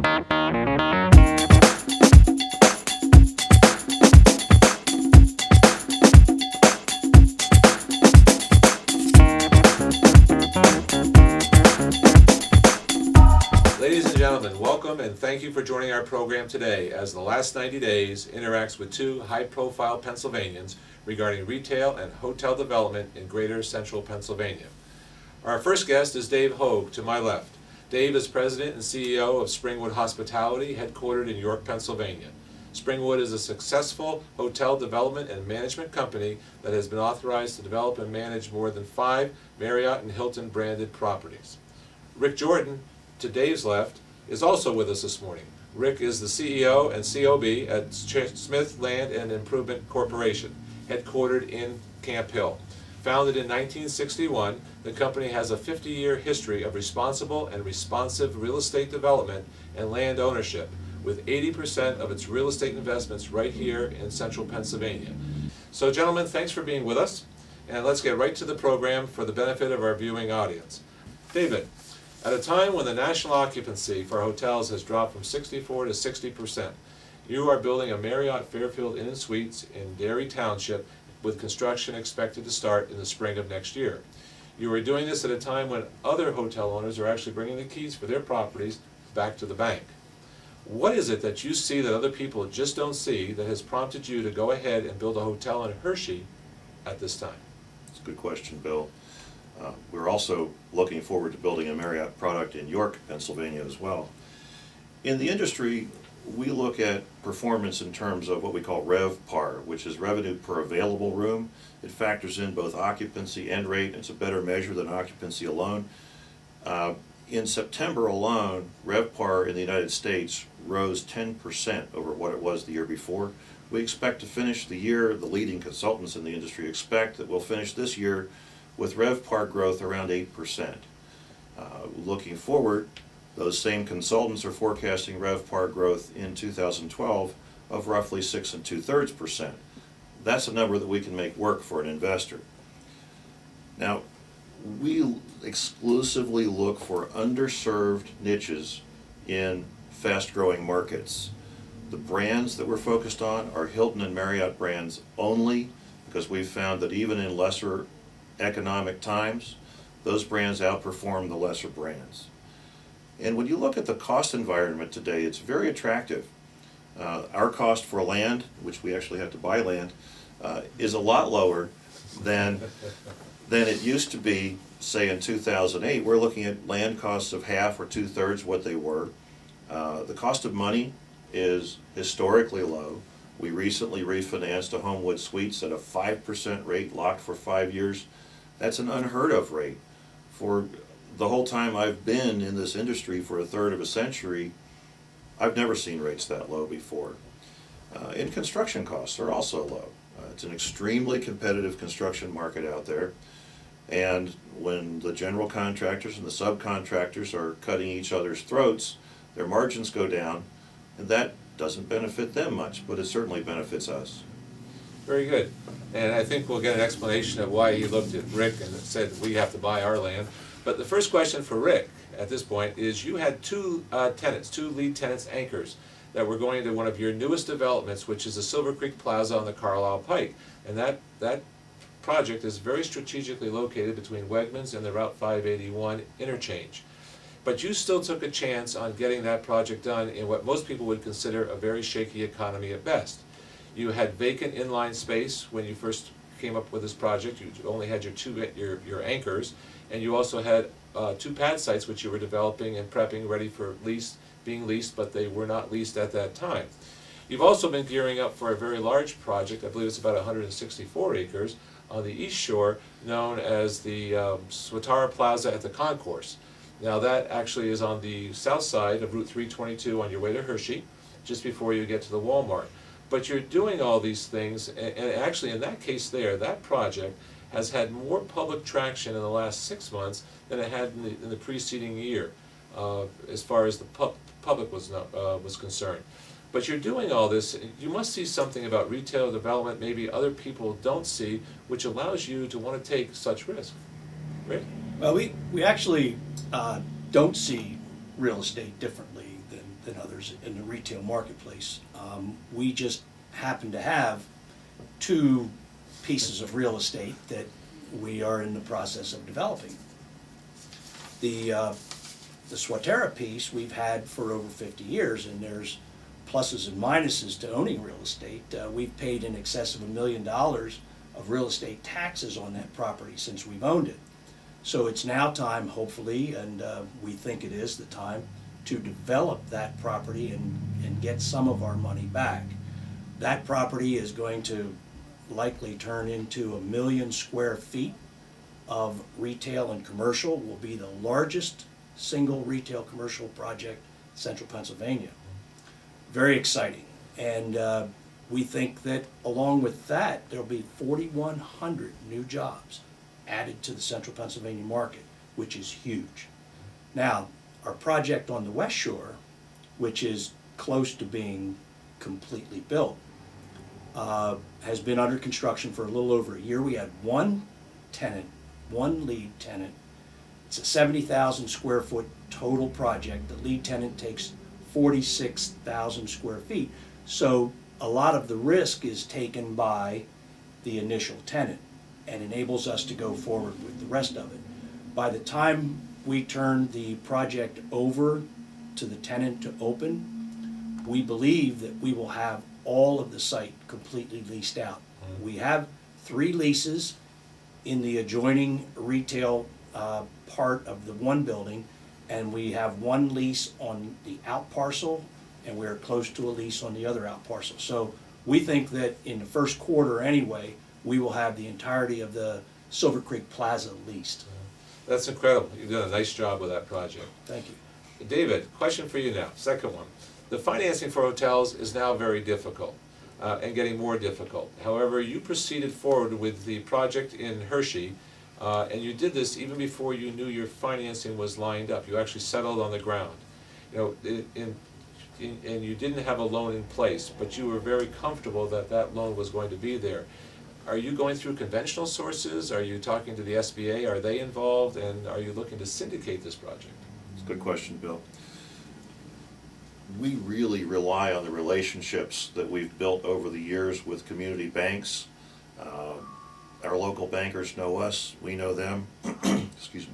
Ladies and gentlemen, welcome and thank you for joining our program today as the last 90 days interacts with two high-profile Pennsylvanians regarding retail and hotel development in greater central Pennsylvania. Our first guest is Dave Hogue, to my left. Dave is President and CEO of Springwood Hospitality, headquartered in York, Pennsylvania. Springwood is a successful hotel development and management company that has been authorized to develop and manage more than 5 Marriott and Hilton branded properties. Rick Jordan, to Dave's left, is also with us this morning. Rick is the CEO and COB at Smith Land and Improvement Corporation, headquartered in Camp Hill. Founded in 1961, the company has a 50-year history of responsible and responsive real estate development and land ownership, with 80% of its real estate investments right here in central Pennsylvania. So gentlemen, thanks for being with us, and let's get right to the program for the benefit of our viewing audience. David, at a time when the national occupancy for hotels has dropped from 64 to 60%, you are building a Marriott Fairfield Inn & Suites in Derry Township with construction expected to start in the spring of next year. You are doing this at a time when other hotel owners are actually bringing the keys for their properties back to the bank. What is it that you see that other people just don't see that has prompted you to go ahead and build a hotel in Hershey at this time? That's a good question, Bill. We're also looking forward to building a Marriott product in York, Pennsylvania as well. In the industry, we look at performance in terms of what we call RevPAR, which is revenue per available room. It factors in both occupancy and rate. It's a better measure than occupancy alone. In September alone, RevPAR in the United States rose 10% over what it was the year before. We expect to finish the year, the leading consultants in the industry expect that we'll finish this year with RevPAR growth around 8%. Looking forward, those same consultants are forecasting RevPAR growth in 2012 of roughly 6 2/3%. That's a number that we can make work for an investor. Now, we exclusively look for underserved niches in fast-growing markets. The brands that we're focused on are Hilton and Marriott brands only, because we've found that even in lesser economic times, those brands outperform the lesser brands. And when you look at the cost environment today, it's very attractive. Our cost for land, which we actually have to buy land, is a lot lower than it used to be, say in 2008. We're looking at land costs of half or 2/3 what they were. The cost of money is historically low. We recently refinanced a Homewood Suites at a 5% rate, locked for 5 years. That's an unheard of rate. For the whole time I've been in this industry, for a third of a century, I've never seen rates that low before. And construction costs are also low. It's an extremely competitive construction market out there. And when the general contractors and the subcontractors are cutting each other's throats, their margins go down, and that doesn't benefit them much, but it certainly benefits us. Very good. And I think we'll get an explanation of why he looked at Rick and said we have to buy our land. But the first question for Rick at this point is, you had two lead tenants, anchors, that were going to one of your newest developments, which is the Silver Creek Plaza on the Carlisle Pike. And that project is very strategically located between Wegmans and the Route 581 interchange. But you still took a chance on getting that project done in what most people would consider a very shaky economy at best. You had vacant inline space when you first came up with this project. You only had your anchors, and you also had 2 pad sites which you were developing and prepping, ready for being leased, but they were not leased at that time. You've also been gearing up for a very large project. I believe it's about 164 acres on the East Shore, known as the Swatara Plaza at the Concourse. Now that actually is on the south side of Route 322 on your way to Hershey, just before you get to the Walmart. But you're doing all these things, and actually in that case there, that project has had more public traction in the last 6 months than it had in the preceding year, as far as the public was concerned. But you're doing all this, you must see something about retail development maybe other people don't see, which allows you to want to take such risk. Right? Well, we actually don't see real estate differently than others in the retail marketplace. We just happen to have two pieces of real estate that we are in the process of developing. The Swatera piece we've had for over 50 years, and there's pluses and minuses to owning real estate. We've paid in excess of $1 million of real estate taxes on that property since we've owned it. So it's now time, hopefully, and we think it is the time, to develop that property and get some of our money back. That property is going to likely turn into 1 million square feet of retail and commercial. Will be the largest single retail commercial project in central Pennsylvania. Very exciting, and we think that along with that there'll be 4,100 new jobs added to the central Pennsylvania market, which is huge. Now, our project on the West Shore, which is close to being completely built, has been under construction for a little over a year. We had one tenant, one lead tenant. It's a 70,000 square foot total project. The lead tenant takes 46,000 square feet. So a lot of the risk is taken by the initial tenant and enables us to go forward with the rest of it. By the time we turn the project over to the tenant to open, we believe that we will have all of the site completely leased out. We have 3 leases in the adjoining retail part of the one building, and we have 1 lease on the out parcel, and we're close to a lease on the other out parcel. So we think that in the first quarter anyway, we will have the entirety of the Silver Creek Plaza leased. That's incredible. You've done a nice job with that project. Thank you. David, question for you now, second one. The financing for hotels is now very difficult and getting more difficult. However, you proceeded forward with the project in Hershey, and you did this even before you knew your financing was lined up. You actually settled on the ground. You know, and you didn't have a loan in place, but you were very comfortable that that loan was going to be there. Are you going through conventional sources? Are you talking to the SBA? Are they involved? And are you looking to syndicate this project? It's a good question, Bill. We really rely on the relationships that we've built over the years with community banks. Our local bankers know us, we know them. Excuse me.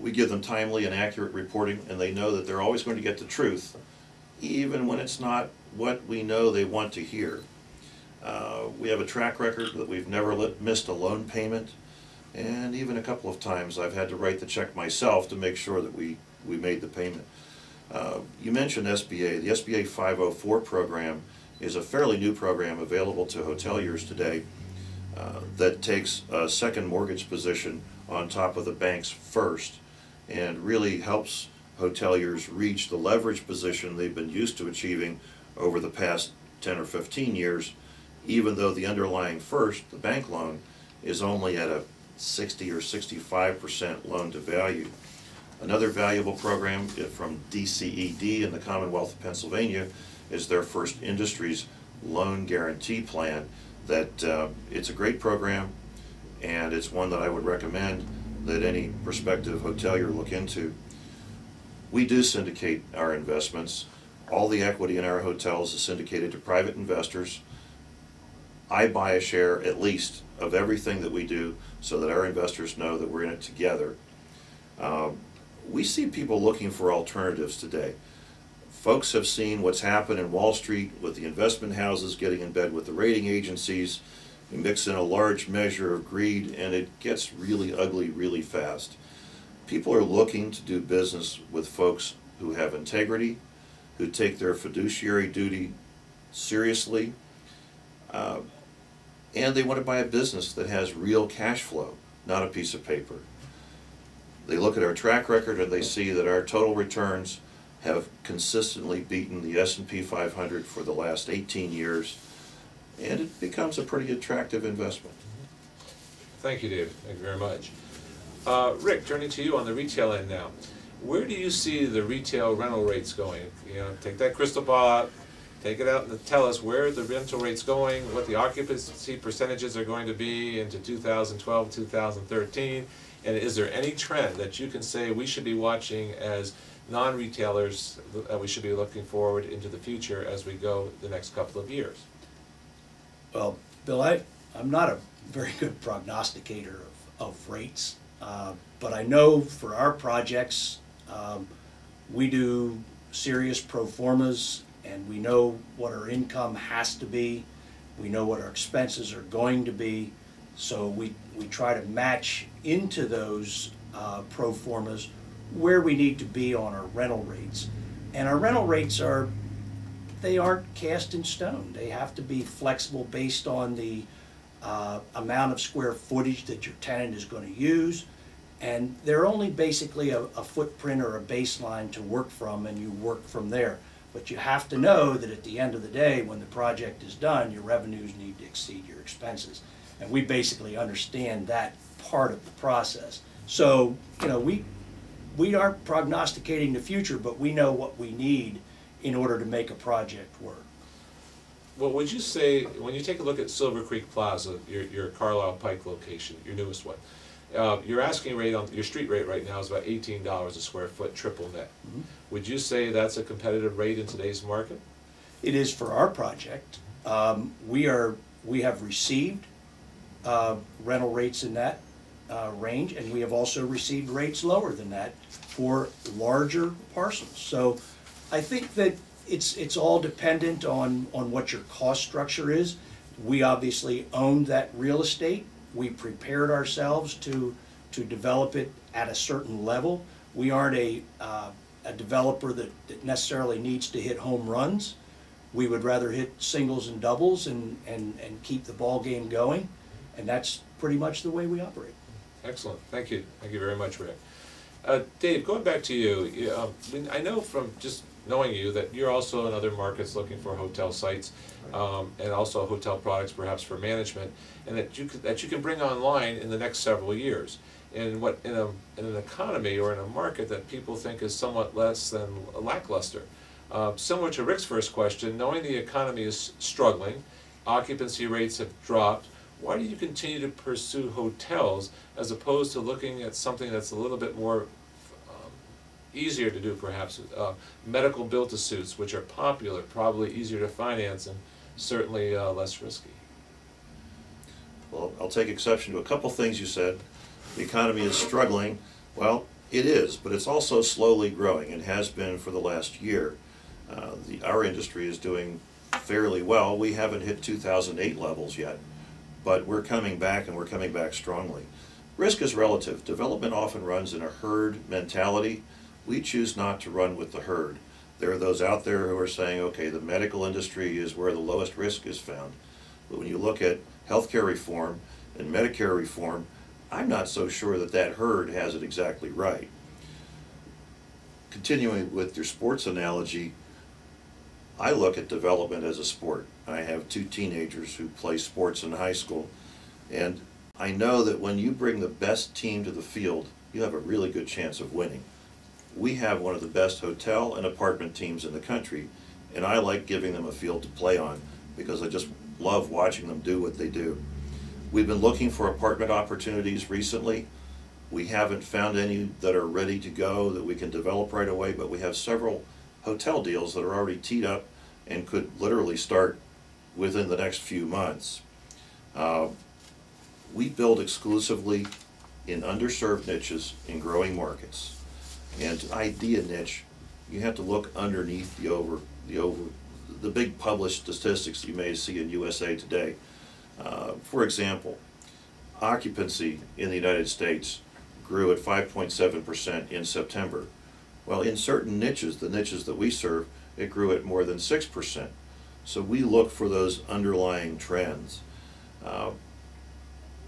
We give them timely and accurate reporting, and they know that they're always going to get the truth, even when it's not what we know they want to hear. We have a track record that we've never missed a loan payment, and even a couple of times I've had to write the check myself to make sure that we made the payment. You mentioned SBA. The SBA 504 program is a fairly new program available to hoteliers today that takes a second mortgage position on top of the bank's first, and really helps hoteliers reach the leverage position they've been used to achieving over the past 10 or 15 years, even though the underlying first, the bank loan, is only at a 60 or 65% loan to value. Another valuable program from DCED in the Commonwealth of Pennsylvania is their First Industries Loan Guarantee Plan. That it's a great program, and it's one that I would recommend that any prospective hotelier look into. We do syndicate our investments. All the equity in our hotels is syndicated to private investors. I buy a share, at least, of everything that we do so that our investors know that we're in it together. We see people looking for alternatives today. Folks have seen what's happened in Wall Street with the investment houses getting in bed with the rating agencies. You mix in a large measure of greed, and it gets really ugly really fast. People are looking to do business with folks who have integrity, who take their fiduciary duty seriously, and they want to buy a business that has real cash flow, not a piece of paper. They look at our track record and they see that our total returns have consistently beaten the S&P 500 for the last 18 years, and it becomes a pretty attractive investment. Thank you, David. Thank you very much. Rick, turning to you on the retail end now. Where do you see the retail rental rates going? You know, take that crystal ball out, take it out and tell us where the rental rates going, what the occupancy percentages are going to be into 2012, 2013, and is there any trend that you can say we should be watching as non-retailers that we should be looking forward into the future as we go the next couple of years? Well, Bill, I'm not a very good prognosticator of rates, but I know for our projects, we do serious pro formas, and we know what our income has to be. We know what our expenses are going to be, so we try to match into those pro formas where we need to be on our rental rates. And our rental rates they aren't cast in stone. They have to be flexible based on the amount of square footage that your tenant is going to use. And they're only basically a footprint or a baseline to work from, and you work from there. But you have to know that at the end of the day, when the project is done, your revenues need to exceed your expenses. And we basically understand that part of the process. So, you know, we aren't prognosticating the future, but we know what we need in order to make a project work. Well, would you say, when you take a look at Silver Creek Plaza, your Carlisle Pike location, your newest one, your asking rate on your street rate right now is about $18 a square foot, triple net. Mm-hmm. Would you say that's a competitive rate in today's market? It is for our project. We have received rental rates in that range, and we have also received rates lower than that for larger parcels. So I think that it's all dependent on what your cost structure is. We obviously owned that real estate. We prepared ourselves to develop it at a certain level. We aren't a developer that necessarily needs to hit home runs. We would rather hit singles and doubles and keep the ball game going, and that's pretty much the way we operate. Excellent. Thank you. Thank you very much, Rick. Dave, going back to you, I know from just knowing you that you're also in other markets looking for hotel sites and also hotel products perhaps for management, and that you can bring online in the next several years. And what in an economy or in a market that people think is somewhat less than lackluster. Similar to Rick's first question, knowing the economy is struggling, occupancy rates have dropped, why do you continue to pursue hotels as opposed to looking at something that's a little bit more easier to do perhaps, medical build-to-suits, which are popular, probably easier to finance, and certainly less risky? Well, I'll take exception to a couple things you said. The economy is struggling. Well, it is, but it's also slowly growing and has been for the last year. Our industry is doing fairly well. We haven't hit 2008 levels yet, but we're coming back, and we're coming back strongly. Risk is relative. Development often runs in a herd mentality. We choose not to run with the herd. There are those out there who are saying, okay, the medical industry is where the lowest risk is found. But when you look at healthcare reform and Medicare reform, I'm not so sure that that herd has it exactly right. Continuing with your sports analogy, I look at development as a sport. I have two teenagers who play sports in high school, and I know that when you bring the best team to the field, you have a really good chance of winning. We have one of the best hotel and apartment teams in the country, and I like giving them a field to play on because I just love watching them do what they do. We've been looking for apartment opportunities recently. We haven't found any that are ready to go that we can develop right away, but we have several hotel deals that are already teed up and could literally start within the next few months. We build exclusively in underserved niches in growing markets. And to ID a niche, you have to look underneath the big published statistics you may see in USA Today. For example, occupancy in the United States grew at 5.7% in September. Well, in certain niches, the niches that we serve, it grew at more than 6%. So we look for those underlying trends.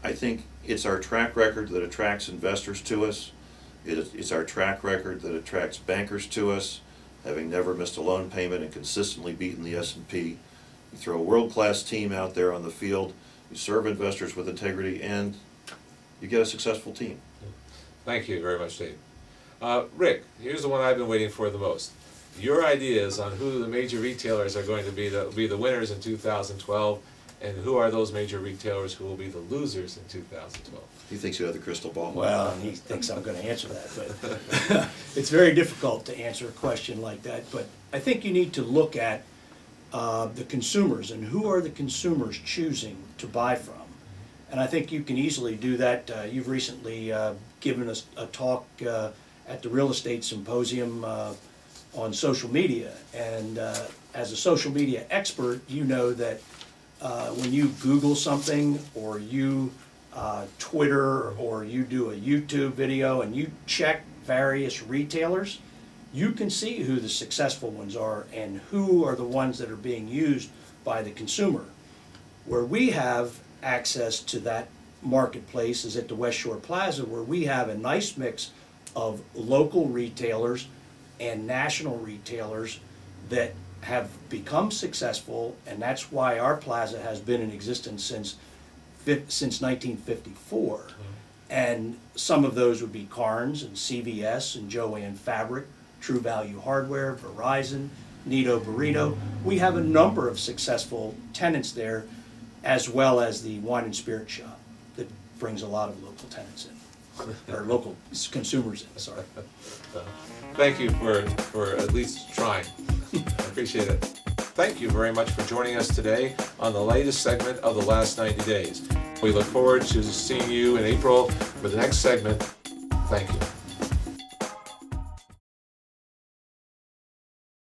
I think it's our track record that attracts investors to us. It's our track record that attracts bankers to us, having never missed a loan payment and consistently beaten the S&P. You throw a world-class team out there on the field, you serve investors with integrity, and you get a successful team. Thank you very much, Dave. Rick, here's the one I've been waiting for the most. Your ideas on who the major retailers are going to be the winners in 2012 And who are those major retailers who will be the losers in 2012? He thinks you have the crystal ball. Well, he thinks I'm going to answer that, but it's very difficult to answer a question like that. But I think you need to look at the consumers and who are the consumers choosing to buy from. And I think you can easily do that. You've recently given us a talk at the Real Estate Symposium on social media. And as a social media expert, you know that when you Google something or you Twitter or you do a YouTube video and you check various retailers, you can see who the successful ones are and who are the ones that are being used by the consumer. Where we have access to that marketplace is at the West Shore Plaza, where we have a nice mix of local retailers and national retailers that have become successful, and that's why our plaza has been in existence since 1954. Mm-hmm. And some of those would be Carnes and CVS and Joann Fabric, True Value Hardware, Verizon, Nido Burrito. We have a number of successful tenants there, as well as the wine and spirit shop that brings a lot of local tenants in, or local consumers in, sorry. Thank you for at least trying. I appreciate it. Thank you very much for joining us today on the latest segment of The Last 90 Days. We look forward to seeing you in April for the next segment. Thank you.